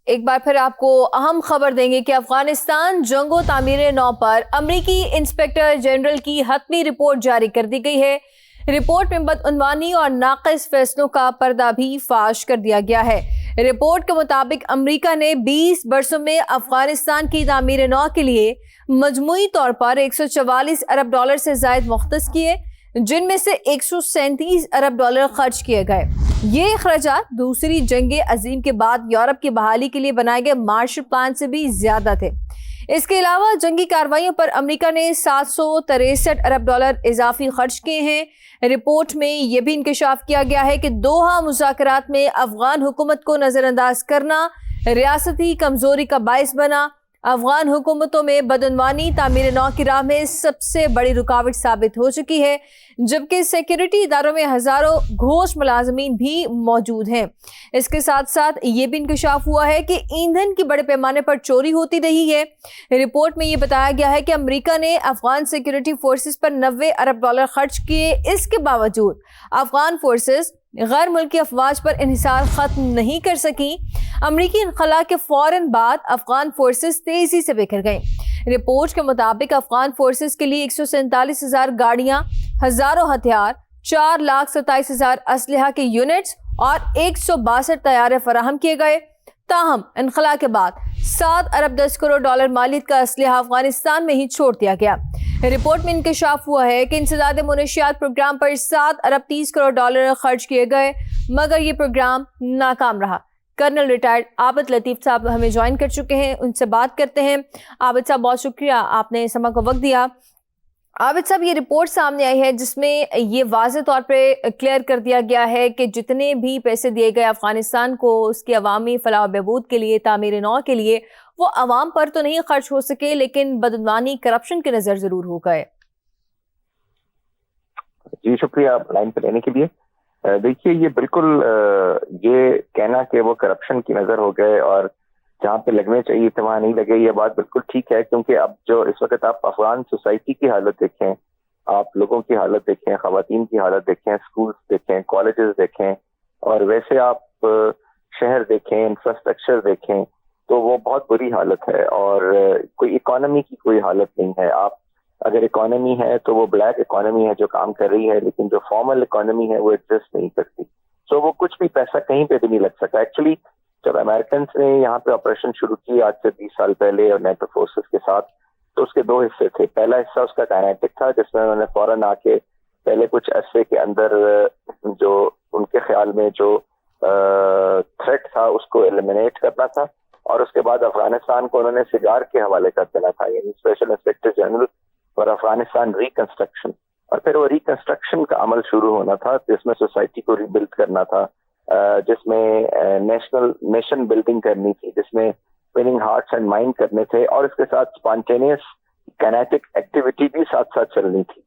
ایک بار پھر آپ کو اہم خبر دیں گے کہ افغانستان جنگ و تعمیر نو پر امریکی انسپیکٹر جنرل کی حتمی رپورٹ جاری کر دی گئی ہے۔ رپورٹ میں بدعنوانی اور ناقص فیصلوں کا پردہ بھی فاش کر دیا گیا ہے۔ رپورٹ کے مطابق امریکہ نے 20 برسوں میں افغانستان کی تعمیر نو کے لیے مجموعی طور پر $144 ارب سے زائد مختص کیے، جن میں سے $137 ارب خرچ کیے گئے۔ یہ اخراجات دوسری جنگ عظیم کے بعد یورپ کی بحالی کے لیے بنائے گئے مارشل پلان سے بھی زیادہ تھے۔ اس کے علاوہ جنگی کارروائیوں پر امریکہ نے $763 ارب اضافی خرچ کیے ہیں۔ رپورٹ میں یہ بھی انکشاف کیا گیا ہے کہ دوحہ مذاکرات میں افغان حکومت کو نظر انداز کرنا ریاستی کمزوری کا باعث بنا۔ افغان حکومتوں میں بدعنوانی تعمیر نو کی راہ میں سب سے بڑی رکاوٹ ثابت ہو چکی ہے، جبکہ سیکیورٹی اداروں میں ہزاروں گھوش ملازمین بھی موجود ہیں۔ اس کے ساتھ ساتھ یہ بھی انکشاف ہوا ہے کہ ایندھن کی بڑے پیمانے پر چوری ہوتی رہی ہے۔ رپورٹ میں یہ بتایا گیا ہے کہ امریکہ نے افغان سیکیورٹی فورسز پر $90 ارب خرچ کیے۔ اس کے باوجود افغان فورسز غیر ملکی افواج پر انحصار ختم نہیں کر سکیں۔ امریکی انخلا کے فوراً بعد افغان فورسز تیزی سے بکھر گئیں۔ رپورٹ کے مطابق افغان فورسز کے لیے 147,000 گاڑیاں، ہزاروں ہتھیار، 4,27,000 اسلحہ کے یونٹس اور 162 طیارے فراہم کیے گئے۔ تاہم انخلا کے بعد $7 ارب مالیت کا اسلحہ افغانستان میں ہی چھوڑ دیا گیا۔ رپورٹ میں انکشاف ہوا ہے کہ انسداد منشیات پروگرام پر $7 ارب خرچ کیے گئے، مگر یہ پروگرام ناکام رہا۔ کرنل ریٹائرڈ عابد لطیف صاحب ہمیں جوائن کر چکے ہیں، ان سے بات کرتے ہیں۔ عابد صاحب بہت شکریہ، آپ نے سما کو وقت دیا۔ عابد صاحب، یہ رپورٹ سامنے آئی ہے جس میں یہ واضح طور پہ کلیئر کر دیا گیا ہے کہ جتنے بھی پیسے دیے گئے افغانستان کو اس کی عوامی فلاح و بہبود کے لیے، تعمیر نو کے لیے، وہ عوام پر تو نہیں خرچ ہو سکے لیکن بدعنوانی، کرپشن کے نظر ضرور ہو گئے۔ جی شکریہ لائن پہ لینے کے لیے۔ دیکھیے، یہ بالکل یہ کہنا کہ وہ کرپشن کی نظر ہو گئے اور جہاں پہ لگنے چاہیے تھے وہاں نہیں لگے، یہ بات بالکل ٹھیک ہے، کیونکہ اب جو اس وقت آپ افغان سوسائٹی کی حالت دیکھیں، آپ لوگوں کی حالت دیکھیں، خواتین کی حالت دیکھیں، اسکولز دیکھیں، کالجز دیکھیں، اور ویسے آپ شہر دیکھیں، انفراسٹرکچر دیکھیں، تو وہ بہت بری حالت ہے اور کوئی اکانومی کی کوئی حالت نہیں ہے۔ آپ اگر اکانومی ہے تو وہ بلیک اکانومی ہے جو کام کر رہی ہے، لیکن جو فارمل اکانومی ہے وہ ایگزسٹ نہیں کرتی۔ سو وہ کچھ بھی پیسہ کہیں پہ بھی نہیں لگ سکا۔ ایکچولی جب امریکنس نے یہاں پہ آپریشن شروع کی آج سے 20 سال پہلے اور نیٹو فورسز کے ساتھ، تو اس کے 2 حصے تھے۔ پہلا حصہ اس کا کائنیٹک تھا، جس میں انہوں نے فوراً آ کے پہلے کچھ عرصے کے اندر جو ان کے خیال میں جو تھریٹ تھا اس کو ایلیمینیٹ کرنا تھا، اور اس کے بعد افغانستان کو انہوں نے سگار کے حوالے کر دینا تھا، یعنی اسپیشل انسپیکٹر جنرل اور افغانستان ریکنسٹرکشن۔ اور پھر وہ ریکنسٹرکشن کا عمل شروع ہونا تھا جس میں سوسائٹی کو ریبلڈ کرنا تھا، جس میں نیشن بلڈنگ کرنی تھی، جس میں وننگ ہارٹس اینڈ مائنڈ کرنے تھے، اور اس کے ساتھ اسپانٹینیس کائنیٹک ایکٹیویٹی بھی ساتھ ساتھ چلنی تھی۔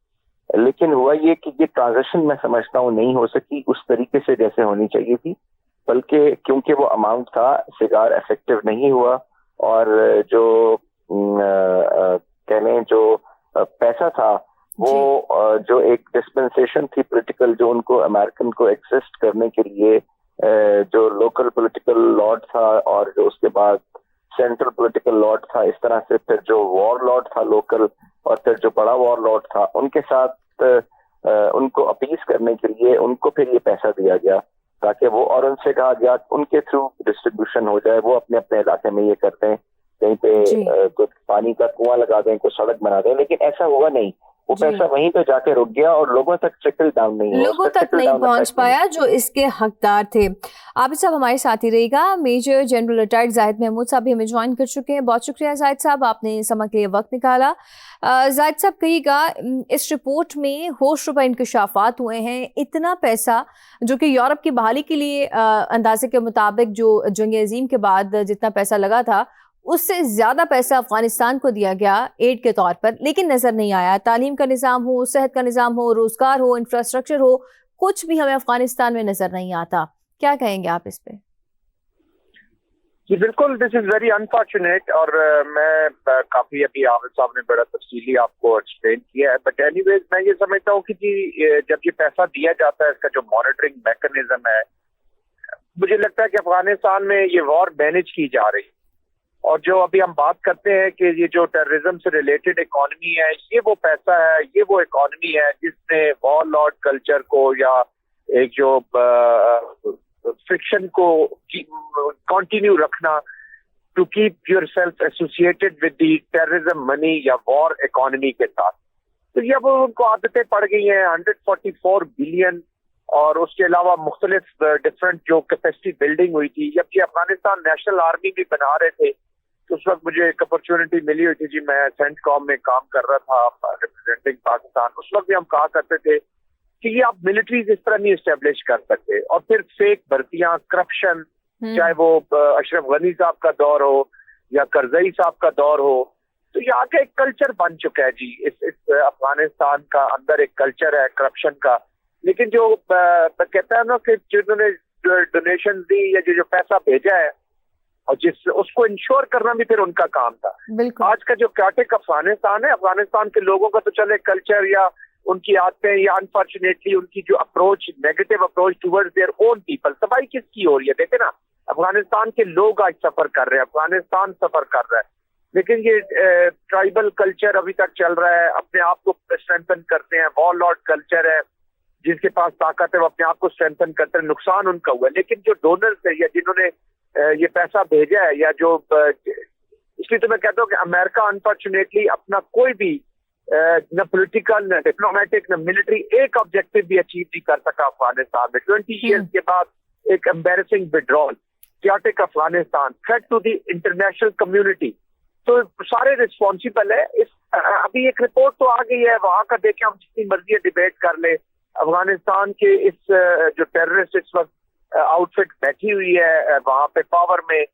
لیکن ہوا یہ کہ یہ ٹرانزیکشن میں سمجھتا ہوں نہیں ہو سکی اس طریقے سے جیسے ہونی چاہیے تھی، بلکہ کیونکہ وہ اماؤنٹ تھا سگار افیکٹو نہیں ہوا، اور جو کہنے جو پیسہ تھا وہ جو ایک ڈسپنسیشن تھی پولیٹیکل، جو ان کو امریکن کو ایگزسٹ کرنے کے لیے جو لوکل پولیٹیکل لاٹ تھا اور جو اس کے بعد سینٹرل پولیٹیکل لاٹ تھا، اس طرح سے پھر جو وار لاٹ تھا لوکل، اور پھر جو بڑا وار لاٹ تھا، ان کے ساتھ ان کو اپیز کرنے کے لیے ان کو پھر یہ پیسہ دیا گیا تاکہ وہ، اور ان سے کہا گیا ان کے تھرو ڈسٹریبیوشن ہو جائے، وہ اپنے اپنے علاقے میں یہ کرتے ہیں، کہیں پہ کوئی پانی کا کنواں لگا دیں، کوئی سڑک بنا دیں، لیکن ایسا ہوا نہیں۔ وہ پیسہ وہیں پہ جا کے رک گیا اور لوگوں تک ٹرکل ڈاؤن نہیں ہوا، لوگوں تک نہیں پہنچ پایا جو اس کے حقدار تھے۔ عابد صاحب ہمارے ساتھ ہی رہے گا۔ میجر جنرل ریٹائرڈ زاہد محمود صاحب بھی ہمیں جوائن کر چکے ہیں۔ بہت شکریہ زاہد صاحب، آپ نے سما کے لیے وقت نکالا۔ زاہد صاحب کہیے گا، اس رپورٹ میں ہوش ربا انکشافات ہوئے ہیں، اتنا پیسہ جو کہ یورپ کی بحالی کے لیے اندازے کے مطابق جو جنگ عظیم کے بعد جتنا پیسہ لگا تھا اس سے زیادہ پیسہ افغانستان کو دیا گیا ایڈ کے طور پر، لیکن نظر نہیں آیا۔ تعلیم کا نظام ہو، صحت کا نظام ہو، روزگار ہو، انفراسٹرکچر ہو، کچھ بھی ہمیں افغانستان میں نظر نہیں آتا۔ کیا کہیں گے آپ اس پہ؟ جی بالکل، دس از ویری انفارچونیٹ، اور میں کافی ابھی عابد صاحب نے بڑا تفصیلی آپ کو ایکسپلین کیا ہے، بٹ اینی ویز میں یہ سمجھتا ہوں کہ جی جب یہ پیسہ دیا جاتا ہے اس کا جو مانیٹرنگ میکانزم ہے مجھے لگتا ہے کہ افغانستان میں یہ وار مینج کی جا رہی ہے. اور جو ابھی ہم بات کرتے ہیں کہ یہ جو ٹیررزم سے ریلیٹڈ اکانومی ہے, یہ وہ پیسہ ہے, یہ وہ اکانومی ہے جس نے وار لارڈ کلچر کو یا ایک جو فکشن کو کنٹینیو رکھنا to keep yourself associated with the terrorism money یا وار اکانومی کے ساتھ. تو یہ وہ ان کو عادتیں پڑ گئی ہیں. 144 بلین اور اس کے علاوہ مختلف ڈفرینٹ جو کیپیسٹی بلڈنگ ہوئی تھی. جب یہ افغانستان نیشنل آرمی بھی بنا رہے تھے تو اس وقت مجھے ایک اپرچونٹی ملی ہوئی تھی جی, میں سینٹ کام میں کام کر رہا تھا ریپرزینٹنگ پاکستان. اس وقت بھی ہم کہا کرتے تھے کہ یہ آپ ملٹریز اس طرح نہیں اسٹیبلش کر سکتے. اور پھر فیک بھرتیاں, کرپشن, چاہے وہ اشرف غنی صاحب کا دور ہو یا کرزئی صاحب کا دور ہو, تو یہاں کا ایک کلچر بن چکا ہے جی. اس افغانستان کا اندر ایک کلچر ہے کرپشن کا. لیکن جو کہتا ہے نا کہ جنہوں نے ڈونیشن دی یا جو پیسہ بھیجا ہے اور اس کو انشور کرنا بھی پھر ان کا کام تھا. آج کا جو کیوٹک افغانستان ہے, افغانستان کے لوگوں کا تو چلے کلچر یا ان کی عادتیں یا انفارچونیٹلی ان کی جو approach, negative approach towards their own people, تباہی کس کی ہو رہی ہے. دیکھیں نا, افغانستان کے لوگ آج سفر کر رہے ہیں, افغانستان سفر کر رہا ہے, لیکن یہ ٹرائبل کلچر ابھی تک چل رہا ہے. اپنے آپ کو اسٹرینتھن کرتے ہیں, وار لارڈ کلچر ہے, جس کے پاس طاقت ہے وہ اپنے آپ کو اسٹرینتھن کرتے ہیں. نقصان ان کا ہوا ہے. لیکن جو ڈونرز ہے یا جنہوں نے یہ پیسہ بھیجا ہے یا جو, اس لیے تو میں کہتا ہوں کہ امریکہ انفارچونیٹلی اپنا کوئی بھی نہ پولیٹیکل نہ ڈپلومیٹک نہ ملٹری ایک آبجیکٹو بھی اچیو نہیں کر سکا افغانستان میں. 20 ایئرس کے بعد ایک embarrassing withdrawal, chaotic Afghanistan, threat to the international community. تو سارے ریسپانسبل ہے. ابھی ایک رپورٹ تو آ گئی ہے, وہاں کا دیکھیں ہم جتنی مرضی ڈبیٹ کر لیں. افغانستان کے اس جو ٹیررسٹ اس وقت آؤٹ فٹ بیٹھی ہوئی ہے وہاں پہ پاور میں,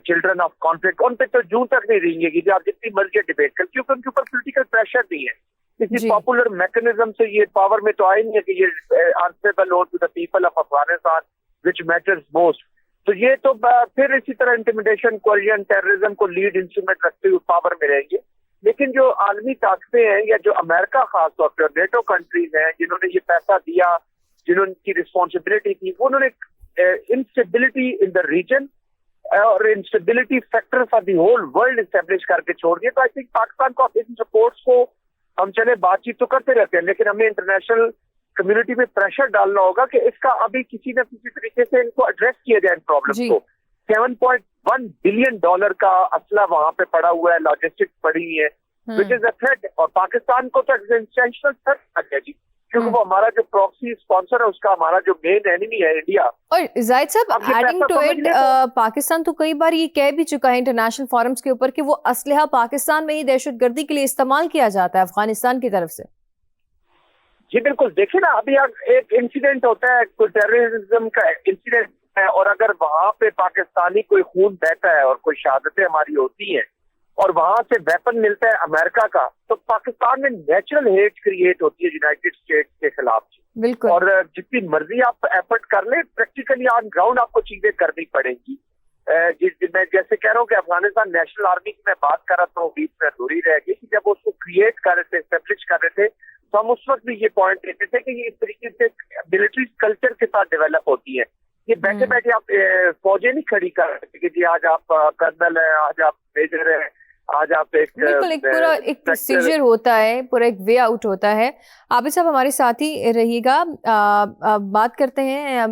چلڈرن آف کانفلکٹ, ان پہ تو جوں تک نہیں رہیں گے کہ آپ جتنی مرضی ڈبیٹ کر, کیونکہ ان کے اوپر پولیٹیکل پریشر نہیں ہے. کسی پاپولر میکنزم سے یہ پاور میں تو آئے نہیں ہے کہ یہ آنسریبل ہو to the people of Afghanistan which matters most. تو یہ تو پھر اسی طرح انٹیمیڈیشن, کوریجن, ٹیررزم کو لیڈ انسٹرومنٹ رکھتے ہوئے پاور میں رہیں گے. لیکن جو عالمی طاقتیں ہیں یا جو امریکہ خاص طور پہ نیٹو کنٹریز ہیں جنہوں نے یہ پیسہ دیا, جنہوں کی رسپانسبلٹی تھی, انہوں نے انسٹیبلٹی ان دا ریجن اور instability factor for the whole world establish کر کے چھوڑ دیا. تو آئی تھنک پاکستان کو ان سپورٹس کو ہم چلے بات چیت تو کرتے رہتے ہیں, لیکن ہمیں انٹرنیشنل کمیونٹی پہ پریشر ڈالنا ہوگا کہ اس کا ابھی کسی نہ کسی طریقے سے ان کو ایڈریس کیا جائے ان پرابلم کو. $7.1 بلین کا اسلحہ وہاں پہ پڑا ہوا ہے, لاجسٹکس پڑی ہوئی ہے, وچ از اے تھریٹ. اور پاکستان کو تو ایگزسٹینشل تھریٹ ہے جی, کیونکہ وہ ہمارا جو پراکسی اسپانسر ہے اس کا ہمارا جو مین اینیمی ہے انڈیا. اور زاہد صاحب ایڈنگ ٹو اٹ, پاکستان تو کئی بار یہ کہہ بھی چکا ہے انٹرنیشنل فورمز کے اوپر کہ وہ اسلحہ پاکستان میں ہی دہشت گردی کے لیے استعمال کیا جاتا ہے افغانستان کی طرف سے. جی بالکل. دیکھیں نا, ابھی ایک انسیڈنٹ ہوتا ہے, کوئی ٹیررزم کا انسیڈنٹ ہے, اور اگر وہاں پہ پاکستانی کوئی خون بہتا ہے اور کوئی شہادتیں ہماری ہوتی ہیں اور وہاں سے ویپن ملتا ہے امریکہ کا, تو پاکستان میں نیچرل ہیٹ کریٹ ہوتی ہے یونائٹڈ اسٹیٹس کے خلاف. بالکل. اور جتنی مرضی آپ ایفرٹ کر لیں, پریکٹیکلی آن گراؤنڈ آپ کو چیزیں کرنی پڑیں گی. میں جیسے کہہ رہا ہوں کہ افغانستان نیشنل آرمی کی میں بات کر رہا تھا, بیچ میں ادھوری رہ گئی کہ جب اس کو کریٹ کر رہے تھے, اسٹیبلش کر رہے تھے, تو ہم اس وقت بھی یہ پوائنٹ دیتے تھے کہ یہ اس طریقے سے ملٹری کلچر کے ساتھ ڈیولپ ہوتی ہے. یہ بیٹھے بیٹھے آپ فوجیں نہیں کھڑی کر رہے کہ جی آج آپ کرنل ہیں, آج آپ میجر ہیں, آج آپ ایک بالکل ایک پورا ایک پروسیجر ہوتا ہے, پورا ایک وے آؤٹ ہوتا ہے. عابد صاحب ہمارے ساتھ ہی رہیے گا, بات کرتے ہیں,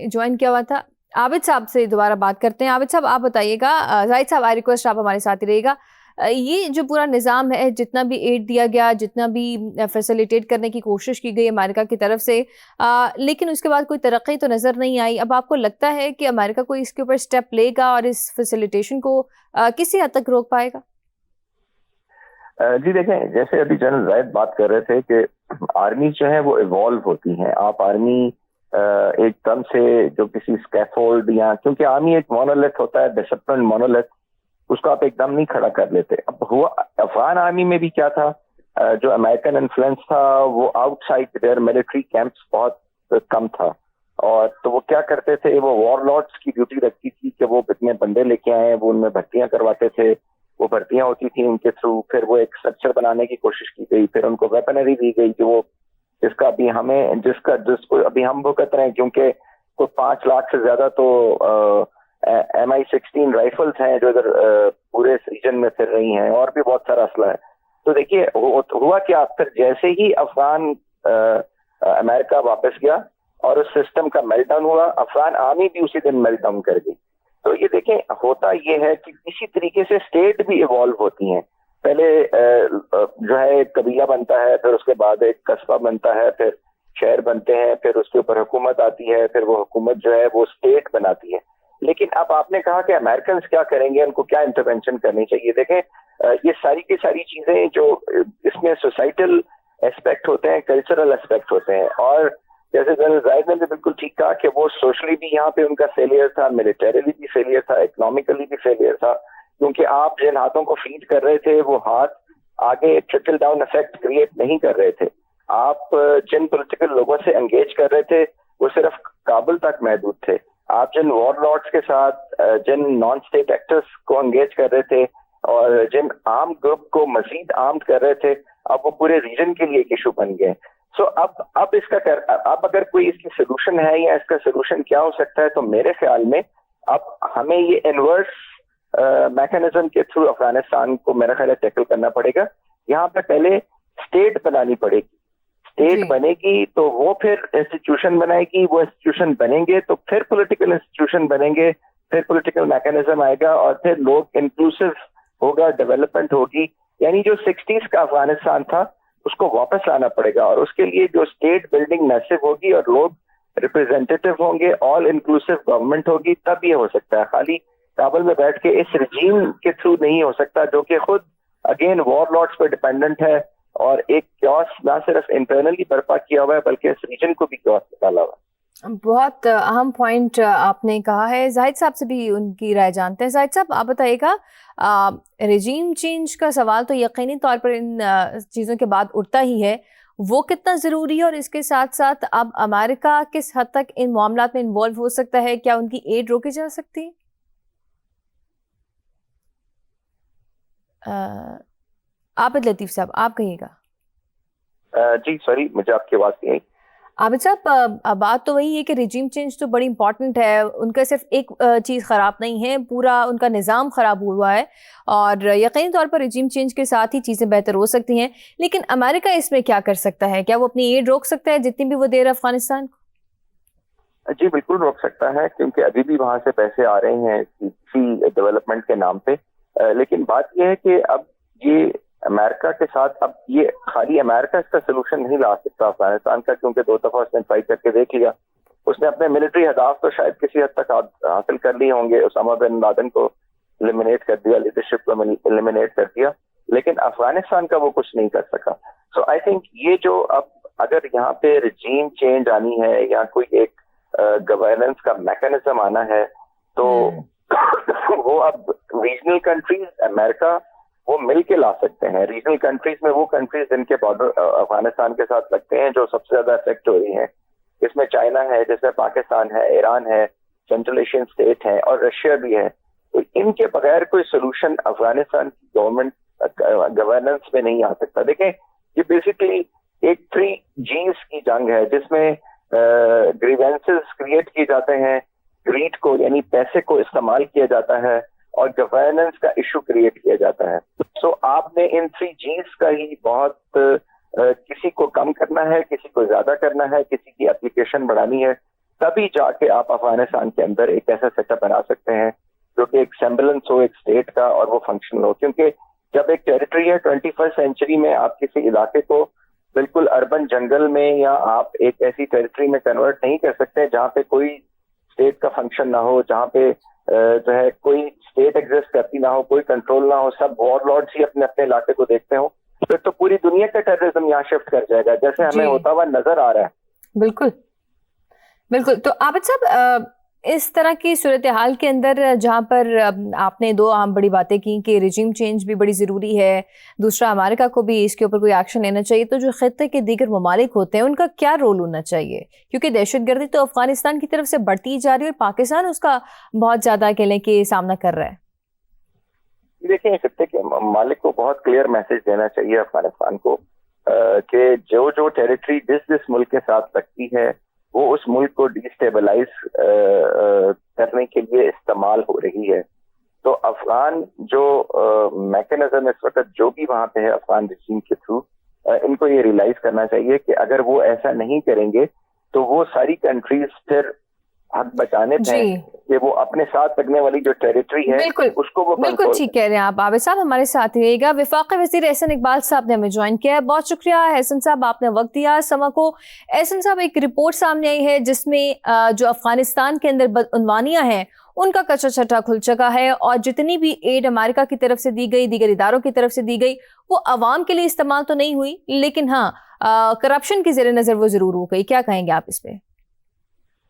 جوائن کیا ہوا تھا عابد صاحب سے, دوبارہ بات کرتے ہیں. عابد صاحب آپ بتائیے گا, زاہد صاحب آئی ریکویسٹ آپ ہمارے ساتھ ہی رہیے گا. یہ جو پورا نظام ہے, جتنا بھی ایڈ دیا گیا, جتنا بھی فیسیلیٹیٹ کرنے کی کوشش کی گئی امریکہ کی طرف سے, لیکن اس کے بعد کوئی ترقی تو نظر نہیں آئی. اب آپ کو لگتا ہے کہ امریکہ کوئی اس کے اوپر سٹیپ لے گا اور اس فیسیلیٹیشن کو کسی حد تک روک پائے گا؟ جی دیکھیں, جیسے ابھی جنرل زاہد بات کر رہے تھے کہ آرمی جو ہے وہ ایوالو ہوتی ہیں. آپ آرمی ایک دم سے جو کسی اسکیفولڈ یا, کیونکہ آرمی ایک مونولیتھ ہوتا ہے, ڈسپلن مونولیتھ, اس کو آپ ایک دم نہیں کھڑا کر لیتے. اب ہوا افغان آرمی میں بھی کیا تھا, جو امریکن انفلوئنس تھا وہ outside their military camps بہت کم تھا, اور تو وہ کیا کرتے تھے, وہ وار لارڈس کی ڈیوٹی رکھتی تھی کہ وہ اتنے بندے لے کے آئے, وہ ان میں بھرتیاں کرواتے تھے, وہ بھرتیاں ہوتی تھیں ان کے تھرو. پھر وہ ایک اسٹرکچر بنانے کی کوشش کی گئی, پھر ان کو ویپنری دی گئی کہ وہ جس کو ابھی ہم بھگت رہے ہیں, کیونکہ کوئی 5 لاکھ سے زیادہ تو MI16 رائفلس ہیں جو ادھر پورے ریجن میں پھر رہی ہیں, اور بھی بہت سارا اسلحہ ہے. تو دیکھیے ہوا کیا, پھر جیسے ہی افغان امریکہ واپس گیا اور اس سسٹم کا میلٹ ڈاؤن ہوا, افغان آرمی بھی اسی دن میلٹ ڈاؤن کر گئی. تو یہ دیکھیں ہوتا یہ ہے کہ اسی طریقے سے اسٹیٹ بھی ایوالو ہوتی ہیں. پہلے جو ہے ایک قبیلہ بنتا ہے, پھر اس کے بعد ایک قصبہ بنتا ہے, پھر شہر بنتے ہیں, پھر اس کے اوپر حکومت آتی ہے, پھر وہ حکومت جو ہے وہ اسٹیٹ بناتی ہے. لیکن اب آپ نے کہا کہ امریکنز کیا کریں گے, ان کو کیا انٹرونشن کرنی چاہیے. دیکھیں یہ ساری کی ساری چیزیں جو اس میں سوسائٹل اسپیکٹ ہوتے ہیں, کلچرل اسپیکٹ ہوتے ہیں, اور جیسے زاہد نے بھی بالکل ٹھیک کہا کہ وہ سوشلی بھی یہاں پہ ان کا فیلئر تھا, ملیٹریلی بھی فیلئر تھا, اکنامکلی بھی فیلئر تھا, کیونکہ آپ جن ہاتھوں کو فیڈ کر رہے تھے وہ ہاتھ آگے ٹرکل ڈاؤن افیکٹ کریٹ نہیں کر رہے تھے. آپ جن پولیٹیکل لوگوں سے انگیج کر رہے تھے وہ صرف کابل تک محدود تھے. آپ جن وار لارڈس کے ساتھ, جن نان اسٹیٹ ایکٹرز کو انگیج کر رہے تھے اور جن عام گروپ کو مزید آرمڈ کر رہے تھے, اب وہ پورے ریجن کے لیے ایک ایشو بن گئے. سو اب اس کا اب اگر کوئی اس کی سولوشن ہے یا اس کا سولوشن کیا ہو سکتا ہے, تو میرے خیال میں اب ہمیں یہ انورس میکینزم کے تھرو افغانستان کو میرا خیال ہے ٹیکل کرنا پڑے گا. یہاں پہ پہلے اسٹیٹ بنانی پڑے گی, اسٹیٹ بنے گی تو وہ پھر انسٹیٹیوشن بنائے گی, وہ انسٹیٹیوشن بنیں گے تو پھر پولیٹیکل انسٹیٹیوشن بنیں گے, پھر پولیٹیکل میکینزم آئے گا, اور پھر لوگ انکلوسو ہوگا, ڈیولپمنٹ ہوگی. یعنی جو 60s کا افغانستان تھا اس کو واپس لانا پڑے گا, اور اس کے لیے جو اسٹیٹ بلڈنگ میسو ہوگی اور لوگ ریپرزینٹیو ہوں گے, آل انکلوسو گورنمنٹ ہوگی, تب یہ ہو سکتا ہے. خالی کابل میں بیٹھ کے اس رجیم کے تھرو نہیں ہو سکتا جو کہ خود اگین وار لارڈس پہ ڈیپینڈنٹ ہے, اور ایک کیوس نہ صرف انٹرنلی برپا کیا ہوا ہے بلکہ اس ریجن کو بھی کیوس نکالا ہوا ہے. بہت اہم پوائنٹ آپ نے کہا ہے. زاہد صاحب سے بھی ان کی رائے جانتے ہیں. زاہد صاحب آپ بتائیے گا, رجیم چینج کا سوال تو یقینی طور پر ان چیزوں کے بعد اٹھتا ہی ہے, وہ کتنا ضروری ہے, اور اس کے ساتھ ساتھ اب امریکہ کس حد تک ان معاملات میں انوالو ہو سکتا ہے, کیا ان کی ایڈ روکی جا سکتی ہے؟ عابد لطیف صاحب آپ کہیے گا. جی سوری مجھے آپ کی آواز نہیں آئی. عابد صاحب بات تو وہی ہے کہ رجیم چینج تو بڑی امپورٹنٹ ہے, ان کا صرف ایک چیز خراب نہیں ہے, پورا ان کا نظام خراب ہوا ہے, اور یقینی طور پر رجیم چینج کے ساتھ ہی چیزیں بہتر ہو سکتی ہیں. لیکن امریکہ اس میں کیا کر سکتا ہے, کیا وہ اپنی ایڈ روک سکتا ہے جتنی بھی وہ دے رہا افغانستان کو؟ جی بالکل روک سکتا ہے, کیونکہ ابھی بھی وہاں سے پیسے آ رہے ہیں کسی ڈیولپمنٹ کے نام پہ. لیکن بات یہ ہے کہ اب یہ امریکہ کے ساتھ, اب یہ خالی امریکہ اس کا سولوشن نہیں لا سکتا افغانستان کا, کیونکہ 2 دفعہ اس نے ٹرائی کر کے دیکھ لیا. اس نے اپنے ملٹری اہداف تو شاید کسی حد تک حاصل کر لیے ہوں گے, اسامہ بن لادن کو ایلیمنیٹ کر دیا, لیڈرشپ کو ایلیمنیٹ کر دیا, لیکن افغانستان کا وہ کچھ نہیں کر سکا. سو آئی تھنک یہ جو اب اگر یہاں پہ رجیم چینج آنی ہے یا کوئی ایک گورننس کا میکینزم آنا ہے, تو وہ اب ریجنل کنٹریز, امریکہ, وہ مل کے لا سکتے ہیں. ریجنل کنٹریز میں وہ کنٹریز جن کے بارڈر افغانستان کے ساتھ لگتے ہیں جو سب سے زیادہ افیکٹ ہو رہی ہیں, جس میں چائنا ہے, جس میں پاکستان ہے, ایران ہے, سینٹرل ایشین اسٹیٹ ہیں, اور رشیا بھی ہے. تو ان کے بغیر کوئی سولوشن افغانستان کی گورنمنٹ گورننس میں نہیں آ سکتا. دیکھیں یہ بیسکلی ایک 3 Gs کی جنگ ہے, جس میں گریوینسز کریٹ کیے جاتے ہیں, گریڈ کو یعنی پیسے کو استعمال کیا جاتا ہے, اور گورننس کا ایشو کریٹ کیا جاتا ہے. سو آپ نے ان 3 Gs کا ہی بہت کسی کو کم کرنا ہے, کسی کو زیادہ کرنا ہے, کسی کی اپلیکیشن بڑھانی ہے, تبھی جا کے آپ افغانستان کے اندر ایک ایسا سیٹ اپ بنا سکتے ہیں جو کہ ایک سیمبلنس ہو ایک اسٹیٹ کا, اور وہ فنکشنل ہو. کیونکہ جب ایک ٹیریٹری ہے 21st سینچری میں, آپ کسی علاقے کو بالکل اربن جنگل میں یا آپ ایک ایسی ٹیریٹری میں کنورٹ نہیں کر سکتے جہاں پہ کوئی اسٹیٹ کا فنکشن نہ ہو, جہاں پہ جو ہے کوئی اسٹیٹ ایگزسٹ کرتی نہ ہو, کوئی کنٹرول نہ ہو, سب وار لارڈس ہی اپنے اپنے علاقے کو دیکھتے ہوں. پھر تو پوری دنیا کا ٹیررزم یہاں شفٹ کر جائے گا, جیسے ہمیں ہوتا ہوا نظر آ رہا ہے. بالکل بالکل. تو عابد صاحب اس طرح کی صورتحال کے اندر جہاں پر آپ نے 2 اہم بڑی باتیں کی کہ رجیم چینج بھی بڑی ضروری ہے, دوسرا امریکہ کو بھی اس کے اوپر کوئی ایکشن لینا چاہیے, تو جو خطے کے دیگر ممالک ہوتے ہیں ان کا کیا رول ہونا چاہیے؟ کیونکہ دہشت گردی تو افغانستان کی طرف سے بڑھتی جا رہی ہے, اور پاکستان اس کا بہت زیادہ کہہ لیں کہ سامنا کر رہا ہے. دیکھیں خطے کے ممالک کو بہت کلیئر میسج دینا چاہیے افغانستان کو کہ جو ٹیریٹری جس ملک کے ساتھ لگتی ہے وہ اس ملک کو ڈیسٹیبلائز کرنے کے لیے استعمال ہو رہی ہے. تو افغان جو میکینزم اس وقت جو بھی وہاں پہ ہے افغان رجیم کے تھرو، ان کو یہ ریئلائز کرنا چاہیے کہ اگر وہ ایسا نہیں کریں گے تو وہ ساری کنٹریز پھر حق بچانے پہ کہ وہ اپنے ساتھ لگنے والی جو ٹیریٹری ہے اس کو وہ بالکل ٹھیک کہہ رہے ہیں آپ. عابد صاحب ہمارے ساتھ رہیے گا. وفاقی وزیر احسن اقبال صاحب نے ہمیں جوائن کیا ہے. بہت شکریہ احسن صاحب، آپ نے وقت دیا سما کو. احسن صاحب، ایک رپورٹ سامنے آئی ہے جس میں جو افغانستان کے اندر بدعنوانیاں ہیں ان کا کچا چھٹا کھل چکا ہے، اور جتنی بھی ایڈ امریکہ کی طرف سے دی گئی، دیگر اداروں کی طرف سے دی گئی، وہ عوام کے لیے استعمال تو نہیں ہوئی، لیکن ہاں کرپشن کی زیر نظر وہ ضرور ہو گئی. کیا کہیں گے آپ اس پہ؟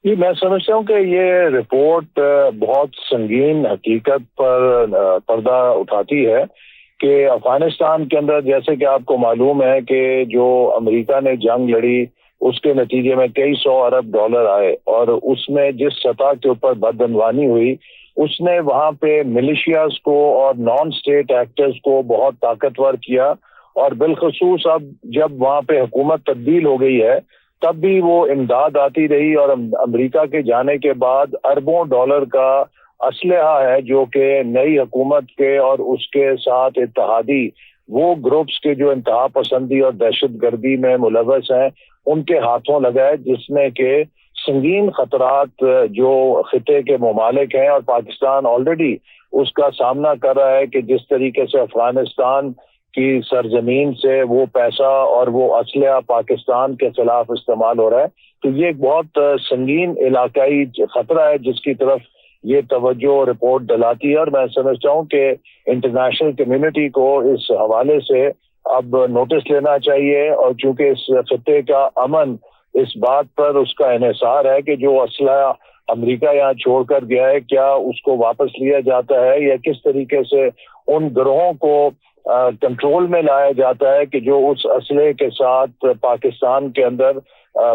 جی، میں سمجھتا ہوں کہ یہ رپورٹ بہت سنگین حقیقت پر پردہ اٹھاتی ہے کہ افغانستان کے اندر، جیسے کہ آپ کو معلوم ہے کہ جو امریکہ نے جنگ لڑی اس کے نتیجے میں کئی سو ارب ڈالر آئے، اور اس میں جس سطح کے اوپر بدعنوانی ہوئی اس نے وہاں پہ ملیشیاز کو اور نان اسٹیٹ ایکٹرز کو بہت طاقتور کیا. اور بالخصوص اب جب وہاں پہ حکومت تبدیل ہو گئی ہے تب بھی وہ امداد آتی رہی، اور امریکہ کے جانے کے بعد اربوں ڈالر کا اسلحہ ہے جو کہ نئی حکومت کے اور اس کے ساتھ اتحادی وہ گروپس کے جو انتہا پسندی اور دہشت گردی میں ملوث ہیں ان کے ہاتھوں لگا ہے، جس میں کہ سنگین خطرات جو خطے کے ممالک ہیں، اور پاکستان آلریڈی اس کا سامنا کر رہا ہے کہ جس طریقے سے افغانستان کی سرزمین سے وہ پیسہ اور وہ اسلحہ پاکستان کے خلاف استعمال ہو رہا ہے. تو یہ ایک بہت سنگین علاقائی خطرہ ہے جس کی طرف یہ توجہ رپورٹ دلاتی ہے، اور میں سمجھتا ہوں کہ انٹرنیشنل کمیونٹی کو اس حوالے سے اب نوٹس لینا چاہیے. اور چونکہ اس خطے کا امن اس بات پر اس کا انحصار ہے کہ جو اسلحہ امریکہ یہاں چھوڑ کر گیا ہے کیا اس کو واپس لیا جاتا ہے، یا کس طریقے سے ان گروہوں کو کنٹرول میں لایا جاتا ہے کہ جو اس اسلحے کے ساتھ پاکستان کے اندر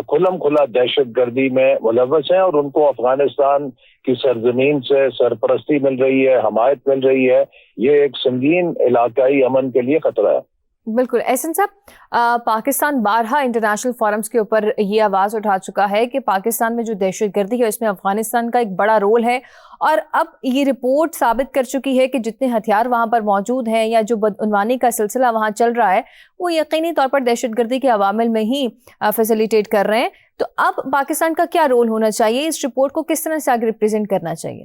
کھلم کھلا دہشت گردی میں ملوث ہیں، اور ان کو افغانستان کی سرزمین سے سرپرستی مل رہی ہے، حمایت مل رہی ہے. یہ ایک سنگین علاقائی امن کے لیے خطرہ ہے. بالکل. احسن صاحب، پاکستان بارہا انٹرنیشنل فورمز کے اوپر یہ آواز اٹھا چکا ہے کہ پاکستان میں جو دہشت گردی ہے اس میں افغانستان کا ایک بڑا رول ہے، اور اب یہ رپورٹ ثابت کر چکی ہے کہ جتنے ہتھیار وہاں پر موجود ہیں یا جو بدعنوانی کا سلسلہ وہاں چل رہا ہے وہ یقینی طور پر دہشت گردی کے عوامل میں ہی فیسیلیٹیٹ کر رہے ہیں. تو اب پاکستان کا کیا رول ہونا چاہیے؟ اس رپورٹ کو کس طرح سے آگے ریپرزینٹ کرنا چاہیے؟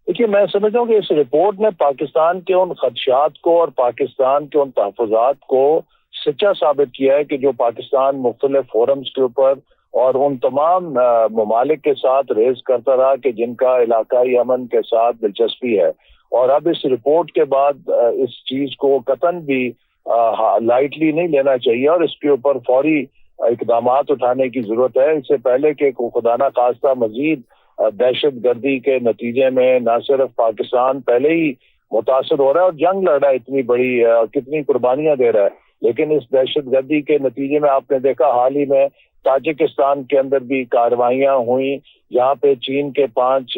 دیکھیے، میں سمجھتا ہوں کہ اس رپورٹ نے پاکستان کے ان خدشات کو اور پاکستان کے ان تحفظات کو سچا ثابت کیا ہے کہ جو پاکستان مختلف فورمز کے اوپر اور ان تمام ممالک کے ساتھ ریز کرتا رہا کہ جن کا علاقائی امن کے ساتھ دلچسپی ہے. اور اب اس رپورٹ کے بعد اس چیز کو قطعاً بھی لائٹلی نہیں لینا چاہیے، اور اس کے اوپر فوری اقدامات اٹھانے کی ضرورت ہے، اس سے پہلے کہ خدا نہ خواستہ مزید دہشت گردی کے نتیجے میں نہ صرف پاکستان پہلے ہی متاثر ہو رہا ہے اور جنگ لڑ رہا ہے اتنی بڑی، کتنی قربانیاں دے رہا ہے، لیکن اس دہشت گردی کے نتیجے میں آپ نے دیکھا حال ہی میں تاجکستان کے اندر بھی کارروائیاں ہوئیں جہاں پہ چین کے 5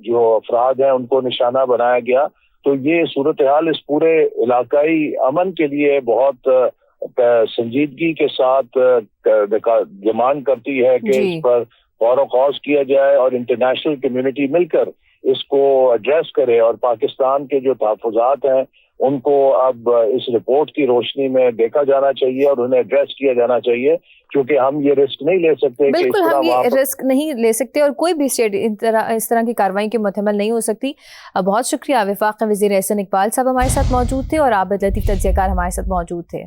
جو افراد ہیں ان کو نشانہ بنایا گیا. تو یہ صورتحال اس پورے علاقائی امن کے لیے بہت سنجیدگی کے ساتھ ڈیمانڈ کرتی ہے کہ اس پر غور و خوض کیا جائے اور انٹرنیشنل کمیونٹی مل کر اس کو ایڈریس کرے، اور پاکستان کے جو تحفظات ہیں ان کو اب اس رپورٹ کی روشنی میں دیکھا جانا چاہیے اور انہیں ایڈریس کیا جانا چاہیے، کیونکہ ہم یہ رسک نہیں لے سکتے. بالکل ہم یہ رسک نہیں لے سکتے، اور کوئی بھی اسٹیٹ اس طرح کی کارروائی کے محتمل نہیں ہو سکتی. بہت شکریہ. وفاقی وزیر احسن اقبال صاحب ہمارے ساتھ موجود تھے، اور عابد لطیف تجزیہ کار ہمارے ساتھ موجود تھے.